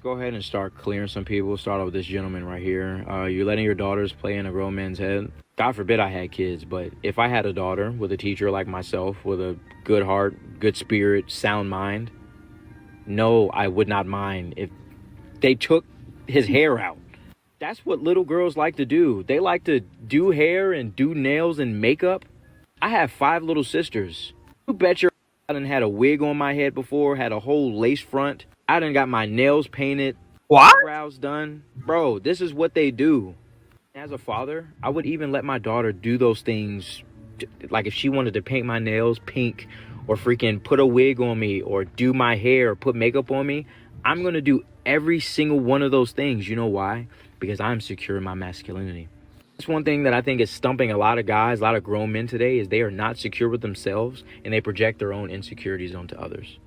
Go ahead and start clearing some people. Start off with this gentleman right here. You're letting your daughters play in a grown man's head. God forbid I had kids, but if I had a daughter with a teacher like myself, with a good heart, good spirit, sound mind, no, I would not mind if they took his hair out. That's what little girls like to do. They like to do hair and do nails and makeup. I have 5 little sisters. You bet your I done had a wig on my head before, had a whole lace front. I done got my nails painted, What? eyebrows done. Bro, this is what they do. As a father, I would even let my daughter do those things. Like if she wanted to paint my nails pink or freaking put a wig on me or do my hair or put makeup on me, I'm going to do every single one of those things. You know why? Because I'm secure in my masculinity. That's one thing that I think is stumping a lot of guys, a lot of grown men today, is they are not secure with themselves and they project their own insecurities onto others.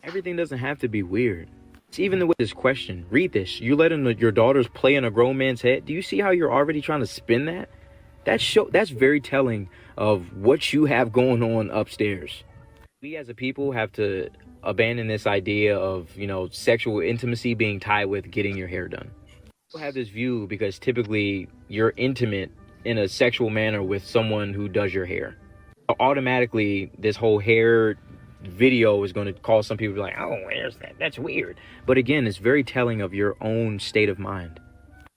Everything doesn't have to be weird. It's even with this question. Read this. You letting your daughters play in a grown man's head. Do you see how you're already trying to spin that? That's very telling of what you have going on upstairs. We as a people have to abandon this idea of, sexual intimacy being tied with getting your hair done. People have this view because typically you're intimate in a sexual manner with someone who does your hair. Automatically, this whole hair video is going to cause some people to be like, oh, where's that? That's weird. But again, it's very telling of your own state of mind.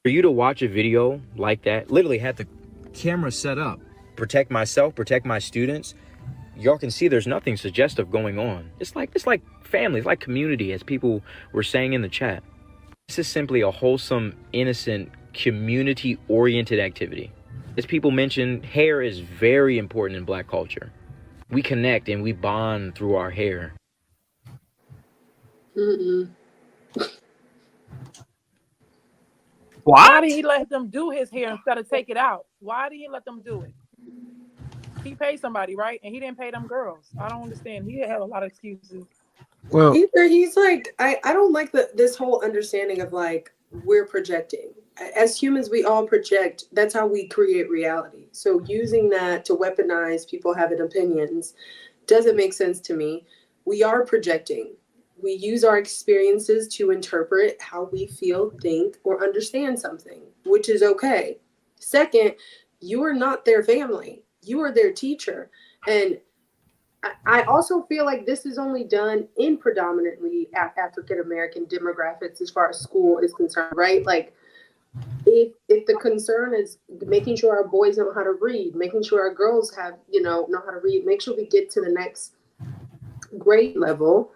For you to watch a video like that, literally had the camera set up, protect myself, protect my students. Y'all can see there's nothing suggestive going on. It's like family, it's like community, as people were saying in the chat. This is simply a wholesome, innocent, community-oriented activity. As people mentioned, hair is very important in Black culture. We connect and we bond through our hair. Why did he let them do his hair instead of take it out? Why did he let them do it? He paid somebody, right? And he didn't pay them girls. I don't understand. He had a lot of excuses. Well, either he's like, I don't like this whole understanding of like we're projecting. As humans, we all project. That's how we create reality. So using that to weaponize people having opinions doesn't make sense to me. We are projecting. We use our experiences to interpret how we feel, think, or understand something, which is okay. Second, you are not their family. You are their teacher. And I also feel like this is only done in predominantly African-American demographics as far as school is concerned, right? Like if the concern is making sure our boys know how to read, making sure our girls have, know how to read, make sure we get to the next grade level.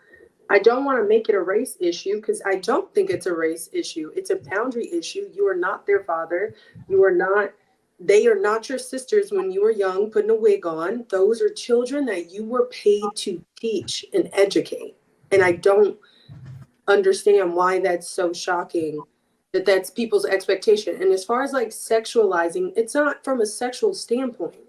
I don't want to make it a race issue because I don't think it's a race issue. It's a boundary issue. You are not their father. They are not your sisters when you were young, putting a wig on. Those are children that you were paid to teach and educate. And I don't understand why that's so shocking that that's people's expectation. And as far as like sexualizing, it's not from a sexual standpoint.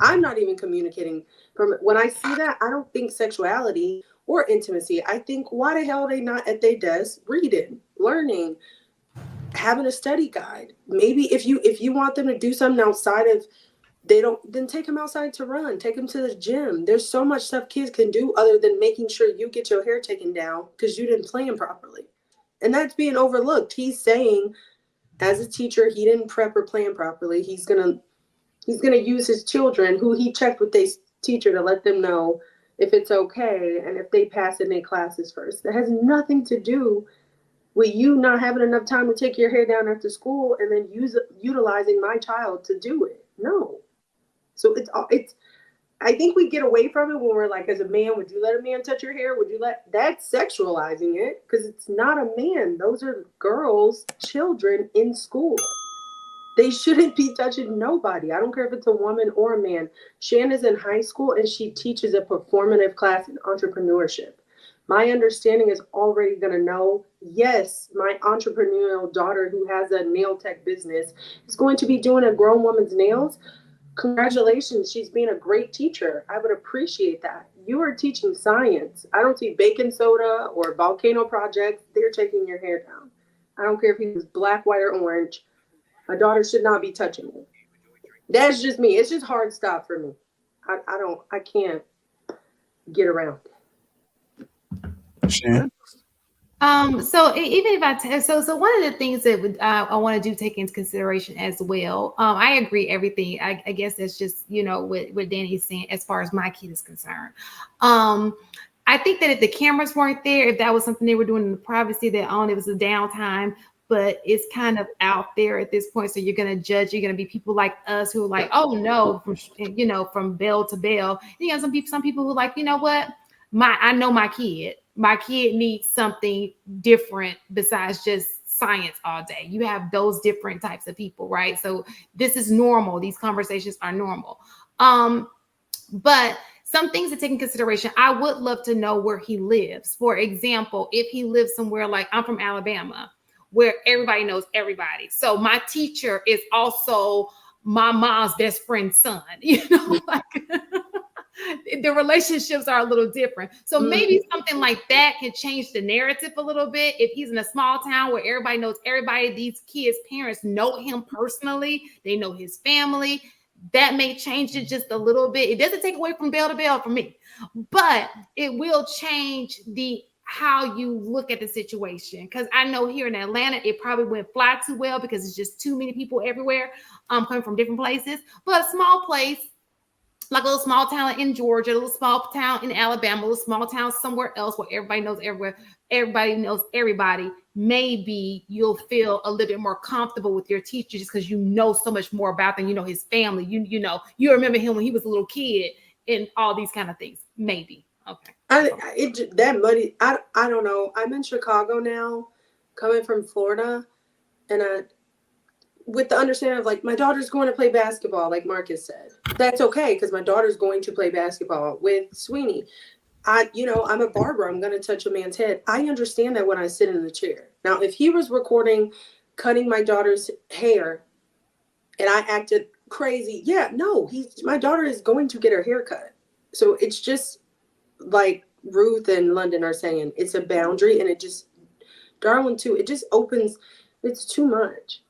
I'm not even communicating from when I see that. I don't think sexuality or intimacy. I think, why the hell are they not at their desk reading, learning, having a study guide? Maybe if you want them to do something outside of, then take them outside to run, take them to the gym. There's so much stuff kids can do other than making sure you get your hair taken down because you didn't plan properly. And that's being overlooked. He's saying, as a teacher, he didn't prep or plan properly. He's gonna use his children, who he checked with their teacher, to let them know if it's okay and if they pass in their classes first. That has nothing to do with you not having enough time to take your hair down after school and then utilizing my child to do it. No. So it's I think we get away from it when we're like, as a man, would you let a man touch your hair? That's sexualizing it, because it's not a man. Those are girls, children in school. They shouldn't be touching nobody. I don't care if it's a woman or a man. Shanna's in high school and she teaches a performative class in entrepreneurship. My understanding is already going to know, yes, my entrepreneurial daughter who has a nail tech business is going to be doing a grown woman's nails. Congratulations, she's being a great teacher. I would appreciate that. You are teaching science. I don't see baking soda or volcano projects. They're taking your hair down. I don't care if he was black, white, or orange. My daughter should not be touching me. That's just me. It's just hard stop for me. I can't get around it. Shan? So even if so one of the things that I want to do take into consideration as well. I agree everything. I guess that's just what Danny's saying as far as my kid is concerned. I think that if the cameras weren't there, if that was something they were doing in the privacy of their own, it was a downtime. But it's kind of out there at this point, so you're gonna judge. You're gonna be people like us who are like, oh no, from bell to bell. Some people who are like, you know what, I know my kid. My kid needs something different besides just science all day. You have those different types of people, right? So this is normal. These conversations are normal. But some things to take in consideration. I would love to know where he lives. For example, if he lives somewhere like I'm from Alabama, where everybody knows everybody. So my teacher is also my mom's best friend's son, like the relationships are a little different. So maybe something like that can change the narrative a little bit. If he's in a small town where everybody knows everybody, these kids' parents know him personally, they know his family, that may change it just a little bit. It doesn't take away from bell to bell for me, but it will change how you look at the situation. Because I know here in Atlanta, it probably wouldn't fly too well because it's just too many people everywhere coming from different places. But a small place, like a little small town in Georgia, a little small town in Alabama, a little small town somewhere else where everybody knows everywhere, everybody knows everybody, maybe you'll feel a little bit more comfortable with your teacher just because you know so much more about them. You know his family. You remember him when he was a little kid and all these kind of things. Maybe. Okay. That money, I don't know. I'm in Chicago now, coming from Florida, and with the understanding of like my daughter's going to play basketball, like Marcus said. That's okay because my daughter's going to play basketball with Sweeney. I'm a barber. I'm going to touch a man's head. I understand that when I sit in the chair. Now, if he was recording, cutting my daughter's hair, and I acted crazy, yeah, no, my daughter is going to get her hair cut. So it's just like Ruth and London are saying, it's a boundary, and Darwin too, it just opens, it's too much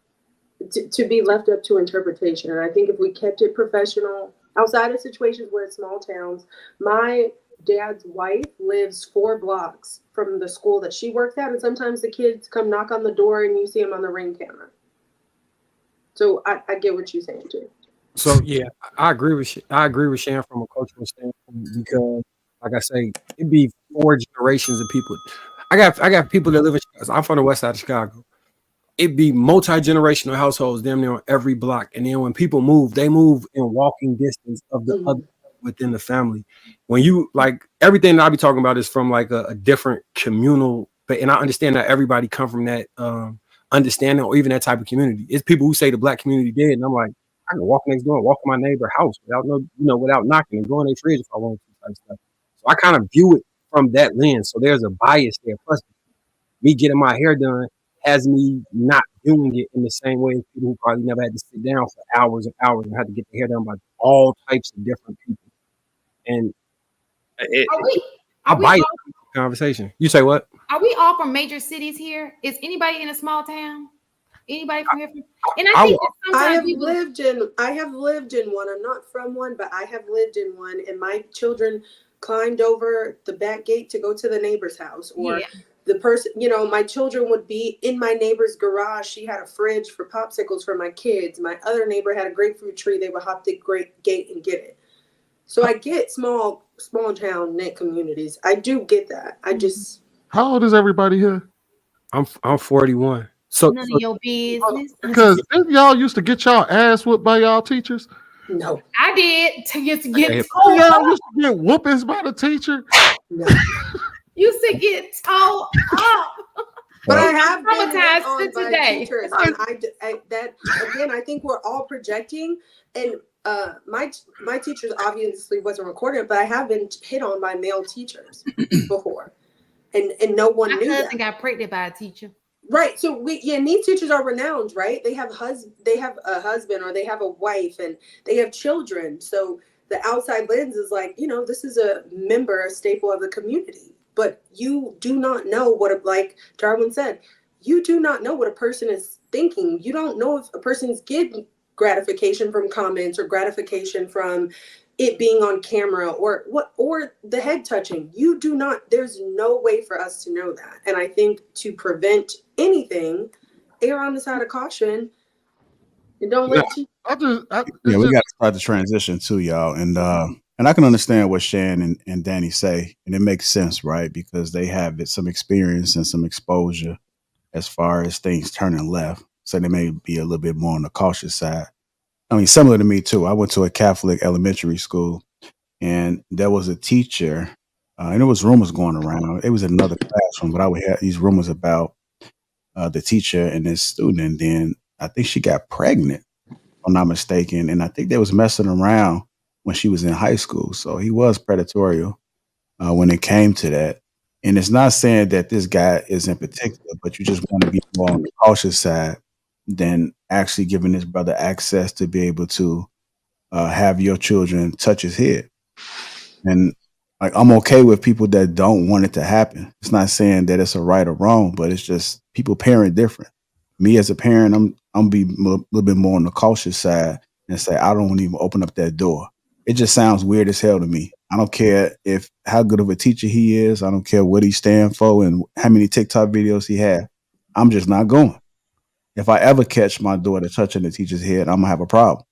to be left up to interpretation. And I think if we kept it professional, outside of situations where it's small towns, my dad's wife lives 4 blocks from the school that she works at, and sometimes the kids come knock on the door and you see them on the Ring camera. So I get what you're saying too. So yeah, I agree with Shan from a cultural standpoint because, like I say, it'd be 4 generations of people. I got people that live in Chicago. I'm from the west side of Chicago. It'd be multi-generational households damn near on every block. And then when people move, they move in walking distance of the other within the family. When you like everything that I be talking about is from like a different communal, and I understand that everybody come from that understanding or even that type of community. It's people who say the black community dead, and I'm like, I can walk next door and walk in my neighbor's house without knocking and go in their fridge if I want to type stuff. So I kind of view it from that lens. So there's a bias there. Plus, me getting my hair done has me not doing it in the same way as people who probably never had to sit down for hours and hours and had to get their hair done by all types of different people. And I bias the conversation. You say what? Are we all from major cities here? Is anybody in a small town? Anybody from here? And I have lived in one. I'm not from one, but I have lived in one, and my children climbed over the back gate to go to the neighbor's house, or the person, my children would be in my neighbor's garage. She had a fridge for popsicles for my kids. My other neighbor had a grapefruit tree. They would hop the gate and get it. So I get small town knit communities. I do get that. How old is everybody here? I'm 41. So none of your business. Because y'all used to get y'all ass whooped by y'all teachers. No, I did to get told. Y'all used to get whoopings by the teacher. No. Used to get told up. But I have been traumatized on to by today. teachers, and I think we're all projecting. And my teachers obviously wasn't recorded, but I have been hit on by male teachers before, and no one knew that. My cousin got pregnant by a teacher. Right. So these teachers are renowned, right? They have a husband, or they have a wife, and they have children. So the outside lens is like, this is a staple of the community. But you do not know like Darwin said, you do not know what a person is thinking. You don't know if a person's getting gratification from comments or gratification from it being on camera or the head touching. You do not, there's no way for us to know that. And I think to prevent anything, err on the side of caution and don't let Yeah, Yeah, it's we just got to start the transition too, y'all. And I can understand what Shan and Danny say, and it makes sense, right? Because they have some experience and some exposure as far as things turning left. So they may be a little bit more on the cautious side. I mean, similar to me too. I went to a Catholic elementary school, and there was a teacher, and there was rumors going around. It was in another classroom, but I would have these rumors about the teacher and this student, and then I think she got pregnant, if I'm not mistaken, and I think they was messing around when she was in high school. So he was predatory when it came to that. And it's not saying that this guy is in particular, but you just want to be more on the cautious side than actually giving this brother access to be able to have your children touch his head. And like I'm okay with people that don't want it to happen. It's not saying that it's a right or wrong, but it's just people parent different. Me as a parent, I'm be a little bit more on the cautious side and say I don't even open up that door. It just sounds weird as hell to me. I don't care if how good of a teacher he is. I don't care what he stand for and how many TikTok videos he had. I'm just not going. If I ever catch my daughter touching the teacher's head, I'm gonna have a problem.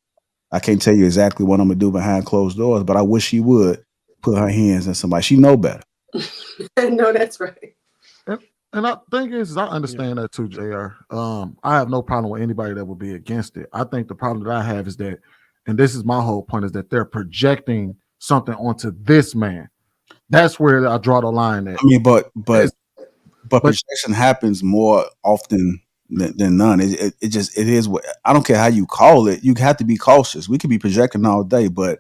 I can't tell you exactly what I'm gonna do behind closed doors, but I wish she would put her hands in somebody. She know better. No, that's right. and I think is I understand that too, JR. I have no problem with anybody that would be against it. I think the problem that I have is that, and this is my whole point, is that they're projecting something onto this man. That's where I draw the line at. I mean, but It's- projection happens more often than none. It just it is what I don't care how you call it. You have to be cautious. We could be projecting all day, but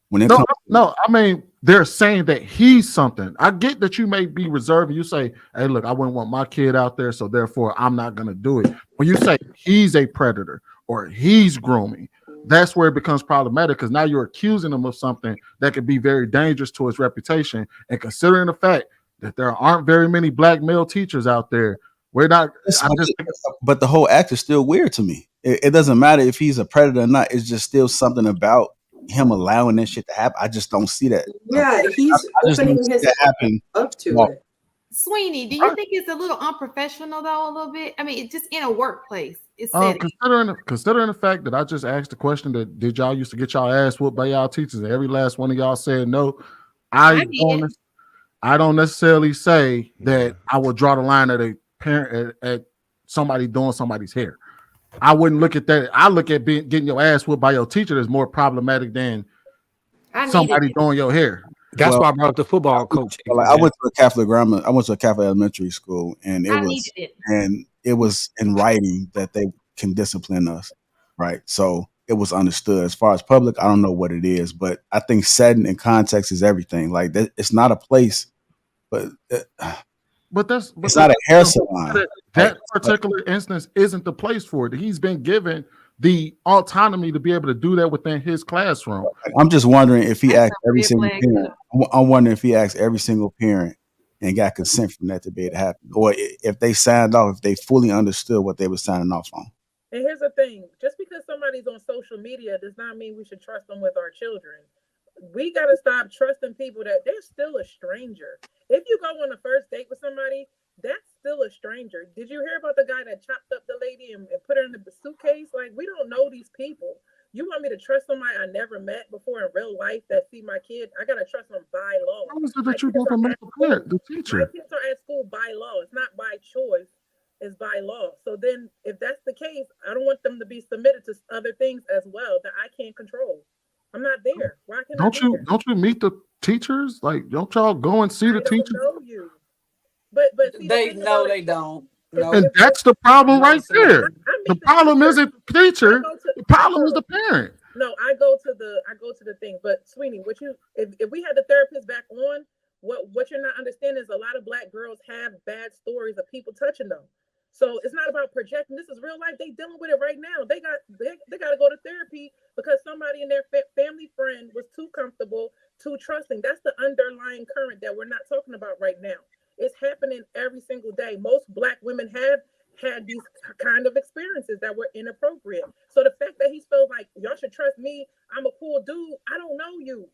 when it no, comes, no, I mean they're saying that he's something. I get that you may be reserved and you say, "Hey, look, I wouldn't want my kid out there, so therefore I'm not going to do it." When you say he's a predator or he's grooming, that's where it becomes problematic because now you're accusing him of something that could be very dangerous to his reputation. And considering the fact that there aren't very many black male teachers out there, we're not. I just but the whole act is still weird to me. It doesn't matter if he's a predator or not. It's just still something about him allowing that shit to happen. I just don't see that. Yeah, he's I just don't opening see his that happen. up to Well, it. Sweeney, do you think it's a little unprofessional though? A little bit. I mean, it's just in a workplace. It's setting. Considering the fact that I just asked the question that did y'all used to get y'all ass whooped by y'all teachers, and every last one of y'all said no. I don't necessarily say that I would draw the line at a parent at somebody doing somebody's hair. I wouldn't look at that. I look at getting your ass whooped by your teacher as more problematic than somebody doing your hair. That's why I brought up the football coach. I went to a Catholic elementary school, and it was in writing that they can discipline us, right? So it was understood. As far as public, I don't know what it is, but I think setting and context is everything. Like that, it's not a place, but it's not a hair salon. That particular instance isn't the place for it. He's been given the autonomy to be able to do that within his classroom. I'm just wondering if he asked every single parent. I'm wondering if he asked every single parent and got consent from that to be able to happen, or if they signed off, if they fully understood what they were signing off on. And here's the thing: just because somebody's on social media does not mean we should trust them with our children. We got to stop trusting people that they're still a stranger. If you go on a first date with somebody, that's still a stranger. Did you hear about the guy that chopped up the lady and put her in the suitcase? Like, we don't know these people. You want me to trust somebody I never met before in real life that see my kid? I gotta trust them by law. How is it that you don't permit the teacher? My kids are at school by law. It's not by choice. It's by law. So then, if that's the case, I don't want them to be submitted to other things as well that I can't control. I'm not there. Why can't don't you meet the teachers? Like, don't y'all go and see the teachers? Know you. But see, they don't. No. And that's the problem right there. The problem isn't the teacher. The problem is the parent. No, I go to the thing. But Sweeney, if we had the therapist back on, what you're not understanding is a lot of black girls have bad stories of people touching them. So it's not about projecting. This is real life. They dealing with it right now. They got to go to therapy because somebody in their family friend was too comfortable, too trusting. That's the underlying current that we're not talking about right now. It's happening every single day. Most black women have had these kind of experiences that were inappropriate. So the fact that he feels like y'all should trust me, I'm a cool dude. I don't know you.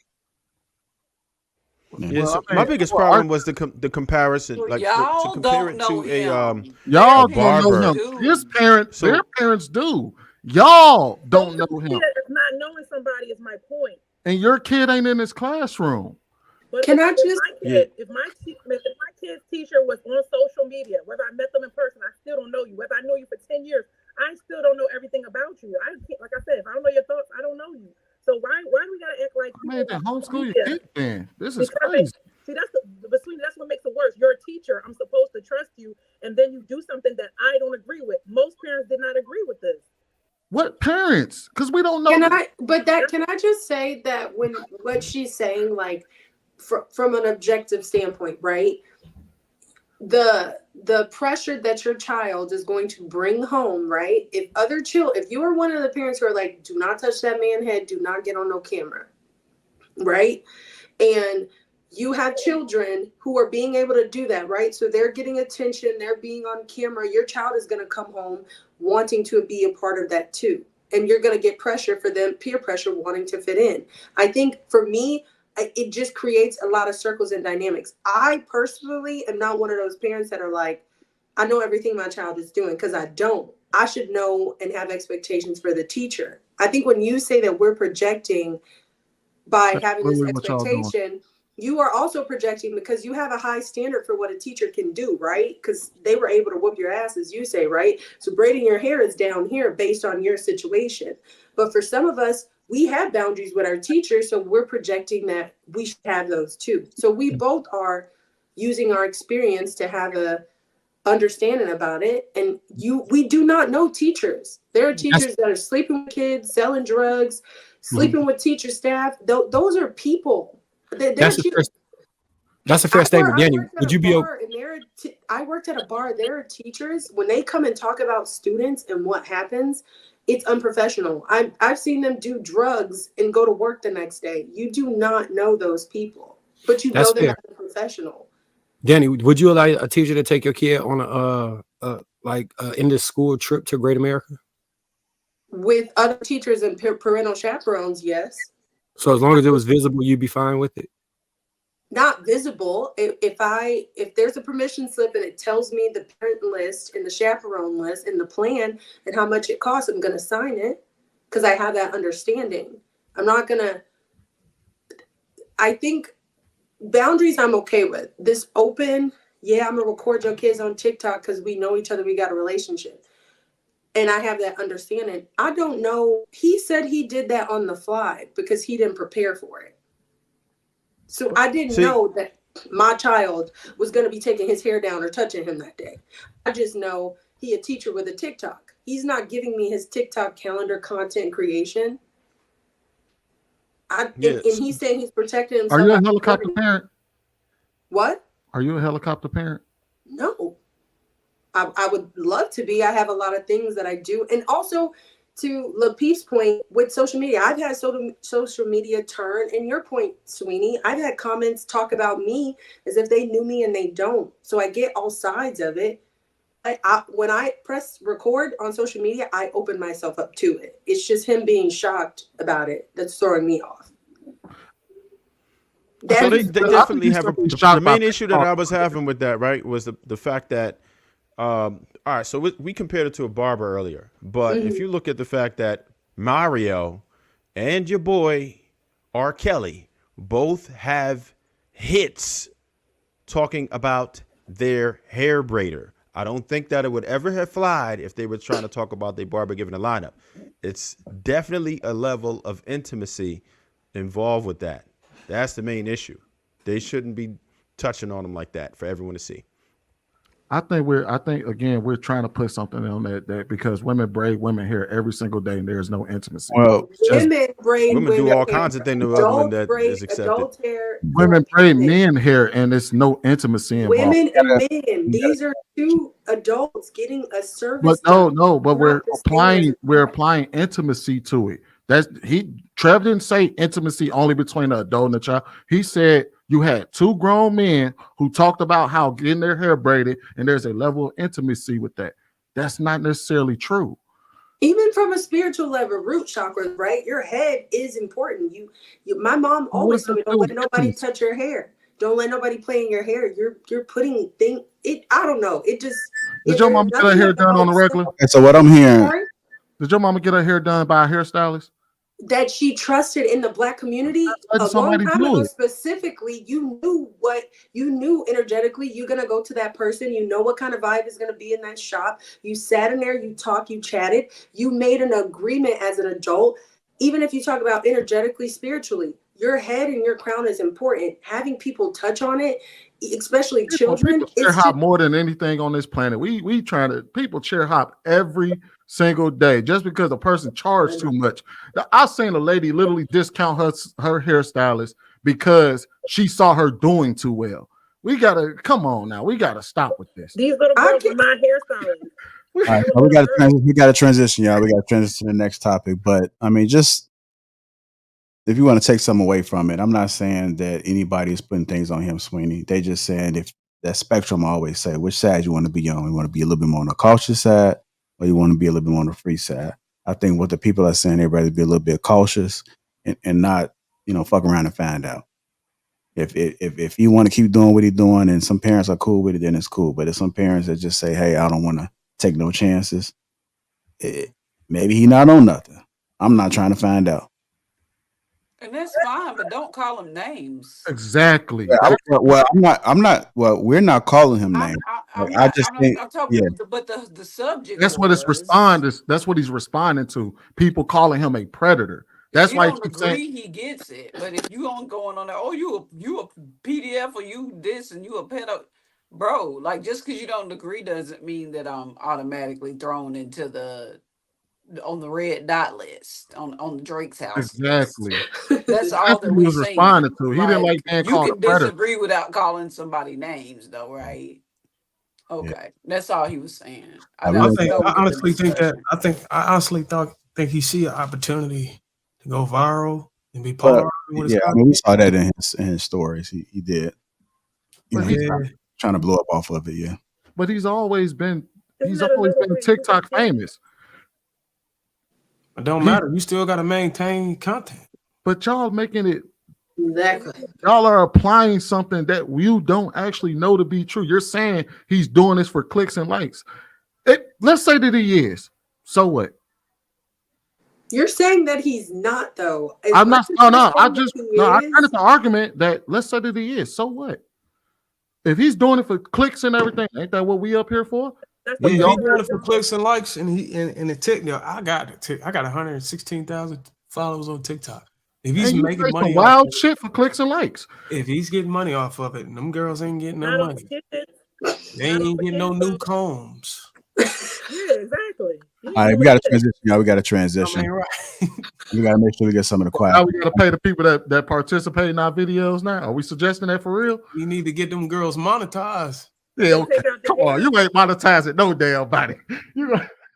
Yeah, Well, so I my mean, biggest well, problem was the comparison, like to Y'all compare don't it know to a him. y'all a don't know barber. him. His Do. parents, So their parents do. Y'all don't know him, It's not knowing somebody is my point. and your kid ain't in his classroom. But Can I just Yeah. if my kid's teacher was on social media, whether I met them in person, I still don't know you. Whether I know you for 10 years, I still don't know everything about you. I can't, like I said, if I don't know your thoughts, I don't know you. So why do we gotta act like I mean, they homeschool your media? kid. Then this is Because crazy. see, but sweetie, that's what makes it worse. You're a teacher. I'm supposed to trust you, and then you do something that I don't agree with. Most parents did not agree with this. What parents? Because we don't know. can I just say that when what she's saying, like from an objective standpoint, right? The pressure that your child is going to bring home, right? If you are one of the parents who are like, do not touch that man's head, do not get on no camera, right? And you have children who are being able to do that, right? So they're getting attention, they're being on camera. Your child is going to come home wanting to be a part of that too. And you're going to get pressure for them, peer pressure, wanting to fit in. I think for me, it just creates a lot of circles and dynamics. I personally am not one of those parents that are like, I know everything my child is doing, because I don't. I should know and have expectations for the teacher. I think when you say that we're projecting by having this expectation, you are also projecting because you have a high standard for what a teacher can do, right? Because they were able to whoop your ass, as you say, right? So braiding your hair is down here based on your situation. But for some of us, we have boundaries with our teachers, so we're projecting that we should have those too. So we both are using our experience to have a understanding about it. And we do not know teachers. There are teachers that are sleeping with kids, selling drugs, sleeping with teacher staff. Those are people. That's a fair statement, Danny. Would you be I worked at a bar. There are teachers, when they come and talk about students and what happens, it's unprofessional. I've seen them do drugs and go to work the next day. You do not know those people, but you know them as a professional. Danny, would you allow a teacher to take your kid on in this school trip to Great America? With other teachers and parental chaperones, yes. So as long as it was visible, you'd be fine with it? Not visible. If there's a permission slip and it tells me the parent list and the chaperone list and the plan and how much it costs, I'm gonna sign it because I have that understanding. I think boundaries I'm okay with. This open, I'm gonna record your kids on TikTok because we know each other, we got a relationship. And I have that understanding. I don't know. He said he did that on the fly because he didn't prepare for it. So I didn't know that my child was going to be taking his hair down or touching him that day. I just know he a teacher with a TikTok. He's not giving me his TikTok calendar content creation. And he's saying he's protecting himself. Are you a helicopter parent? What? Are you a helicopter parent? No. I would love to be. I have a lot of things that I do. And also, to Lapeef's point, with social media, I've had social media turn. And your point, Sweeney, I've had comments talk about me as if they knew me and they don't. So I get all sides of it. When I press record on social media, I open myself up to it. It's just him being shocked about it that's throwing me off. So they definitely have the main issue that I was having with that, right, was the fact that all right, so we compared it to a barber earlier, but if you look at the fact that Mario and your boy R. Kelly both have hits talking about their hair braider, I don't think that it would ever have flied if they were trying to talk about their barber giving a lineup. It's definitely a level of intimacy involved with that. That's the main issue. They shouldn't be touching on them like that for everyone to see. I think again we're trying to put something on that because women braid women hair every single day and there's no intimacy. Well, women do all kinds of things to women that is accepted. Women braid men hair and there's no intimacy involved. Women and men, these are two adults getting a service. But but we're applying intimacy to it. Trev didn't say intimacy only between the adult and the child. He said you had two grown men who talked about how getting their hair braided, and there's a level of intimacy with that. that's not necessarily true. Even from a spiritual level, root chakras, right? Your head is important. My mom always told me, don't let nobody touch your hair. Don't let nobody play in your hair. You're putting I don't know. It just did your mama get her hair done on the regular? Okay, so what I'm hearing. Sorry? Did your mama get her hair done by a hairstylist? That she trusted in the Black community a long time ago, specifically, you knew energetically, you're going to go to that person. You know what kind of vibe is going to be in that shop. You sat in there, you talked, you chatted, you made an agreement as an adult. Even if you talk about energetically, spiritually, your head and your crown is important. Having people touch on it, especially children. People chair hop more than anything on this planet. People chair hop every single day just because a person charged too much. I've seen a lady literally discount her hairstylist because she saw her doing too well. We gotta stop with this. These little girls are my hairstylist. All right, so we got to transition, y'all. We got to transition to the next topic. But I mean, just if you want to take something away from it, I'm not saying that anybody is putting things on him, Sweeney. They just saying if that spectrum, I always say, which side you want to be on. You want to be a little bit more on the cautious side, or you want to be a little bit more on the free side. I think what the people are saying, they'd rather be a little bit cautious and not, fuck around and find out. If you want to keep doing what he's doing, and some parents are cool with it, then it's cool. But if some parents that just say, hey, I don't want to take no chances, maybe he not on nothing. I'm not trying to find out. And that's fine, but don't call him names. Exactly. Yeah, we're not calling him names. I'm talking, but the subject. That's what that's what he's responding to. People calling him a predator. That's why he gets it. But if you don't going on there, oh, you a PDF or you this and you a pedo, bro. Like just because you don't agree doesn't mean that I'm automatically thrown into on the red dot list on Drake's house. Exactly. That's all that he was responding to. He didn't like being called a predator. You can disagree without calling somebody names, though, right? Okay, that's all he was saying. I honestly think he see an opportunity to go viral and be popular. We saw that in his stories. He did. He's trying to blow up off of it. Yeah, but he's always been TikTok famous. It don't matter. You still got to maintain content. But y'all making it. Exactly. Y'all are applying something that you don't actually know to be true. You're saying he's doing this for clicks and likes. Let's say that he is. So what? You're saying that he's not, though. I'm not. No. I turned it to argument that let's say that he is. So what? If he's doing it for clicks and everything, ain't that what we up here for? Yeah, he's doing it for clicks and likes, and the TikTok. I got 116,000 followers on TikTok. If he's making money, wild shit for clicks and likes. If he's getting money off of it, and them girls ain't getting no money. They ain't getting no new combs. Yeah, exactly. All right, we got to transition. We got to transition. Right. We got to make sure we get some of the quiet. Now we got to pay the people that participate in our videos. Now, are we suggesting that for real? We need to get them girls monetized. Yeah, okay. Come on, you ain't monetizing no damn body.